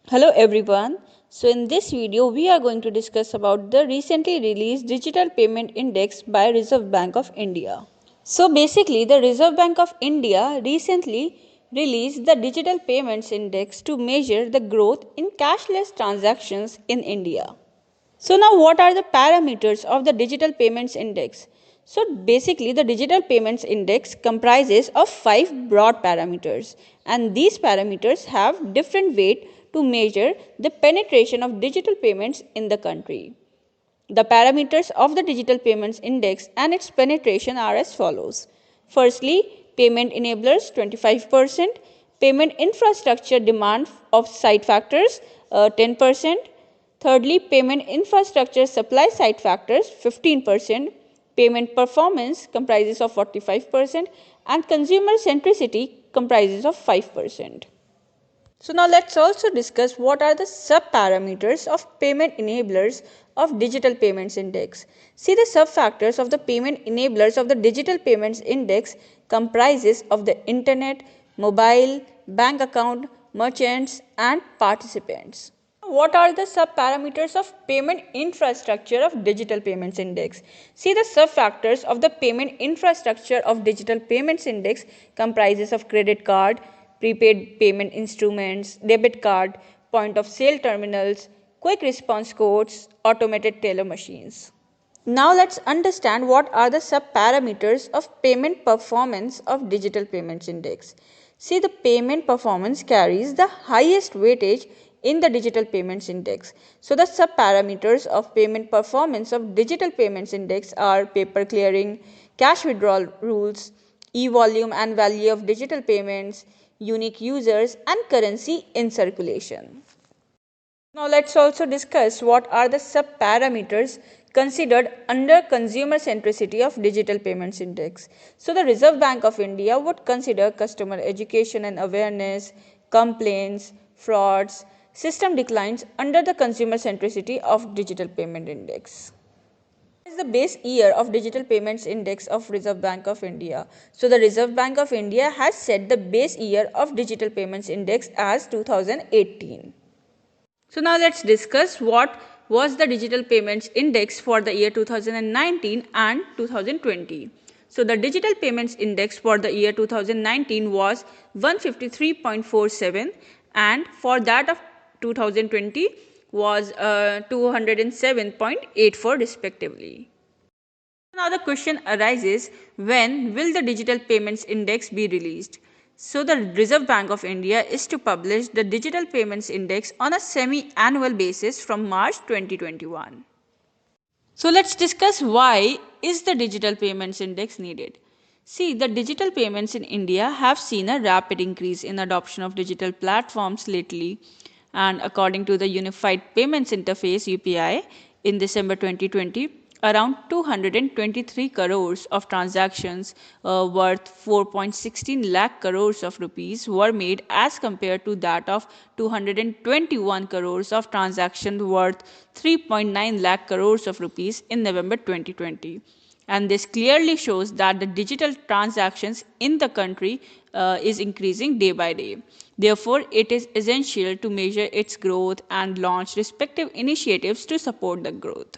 Hello everyone. So in this video we are going to discuss about the recently released Digital Payment Index by Reserve Bank of India. So basically the Reserve Bank of India recently released the Digital Payments Index to measure the growth in cashless transactions in India. So now what are the parameters of the Digital Payments Index? So basically the Digital Payments Index comprises of 5 broad parameters, and these parameters have different weight to measure the penetration of digital payments in the country. The parameters of the Digital Payments Index and its penetration are as follows. Firstly, payment enablers 25%, payment infrastructure demand of side factors 10%, thirdly, payment infrastructure supply side factors 15%, payment performance comprises of 45%, and consumer centricity comprises of 5%. So now let's also discuss what are the sub-parameters of payment enablers of Digital Payments Index. See, the sub-factors of the payment enablers of the Digital Payments Index comprises of the internet, mobile, bank account, merchants and participants. What are the sub-parameters of payment infrastructure of Digital Payments Index? See, the sub-factors of the payment infrastructure of Digital Payments Index comprises of credit card, prepaid payment instruments, debit card, point of sale terminals, quick response codes, automated teller machines. Now let's understand what are the sub-parameters of payment performance of Digital Payments Index. See, the payment performance carries the highest weightage in the Digital Payments Index. So the sub-parameters of payment performance of Digital Payments Index are paper clearing, cash withdrawal rules, e-volume and value of digital payments, unique users and currency in circulation. Now let's also discuss what are the sub-parameters considered under consumer centricity of Digital Payments Index. So the Reserve Bank of India would consider customer education and awareness, complaints, frauds, system declines under the consumer centricity of Digital Payment Index. What is the base year of Digital Payments Index of Reserve Bank of India? So the Reserve Bank of India has set the base year of Digital Payments Index as 2018. So now let's discuss what was the Digital Payments Index for the year 2019 and 2020. So the Digital Payments Index for the year 2019 was 153.47, and for that of 2020 was 207.84 respectively. Now the question arises, when will the Digital Payments Index be released? So the Reserve Bank of India is to publish the Digital Payments Index on a semi-annual basis from March 2021. So let's discuss why is the Digital Payments Index needed. See, the digital payments in India have seen a rapid increase in adoption of digital platforms lately, and according to the Unified Payments Interface UPI in December 2020, around 223 crores of transactions worth 4.16 lakh crores of rupees were made as compared to that of 221 crores of transactions worth 3.9 lakh crores of rupees in November 2020. And this clearly shows that the digital transactions in the country is increasing day by day. Therefore, it is essential to measure its growth and launch respective initiatives to support the growth.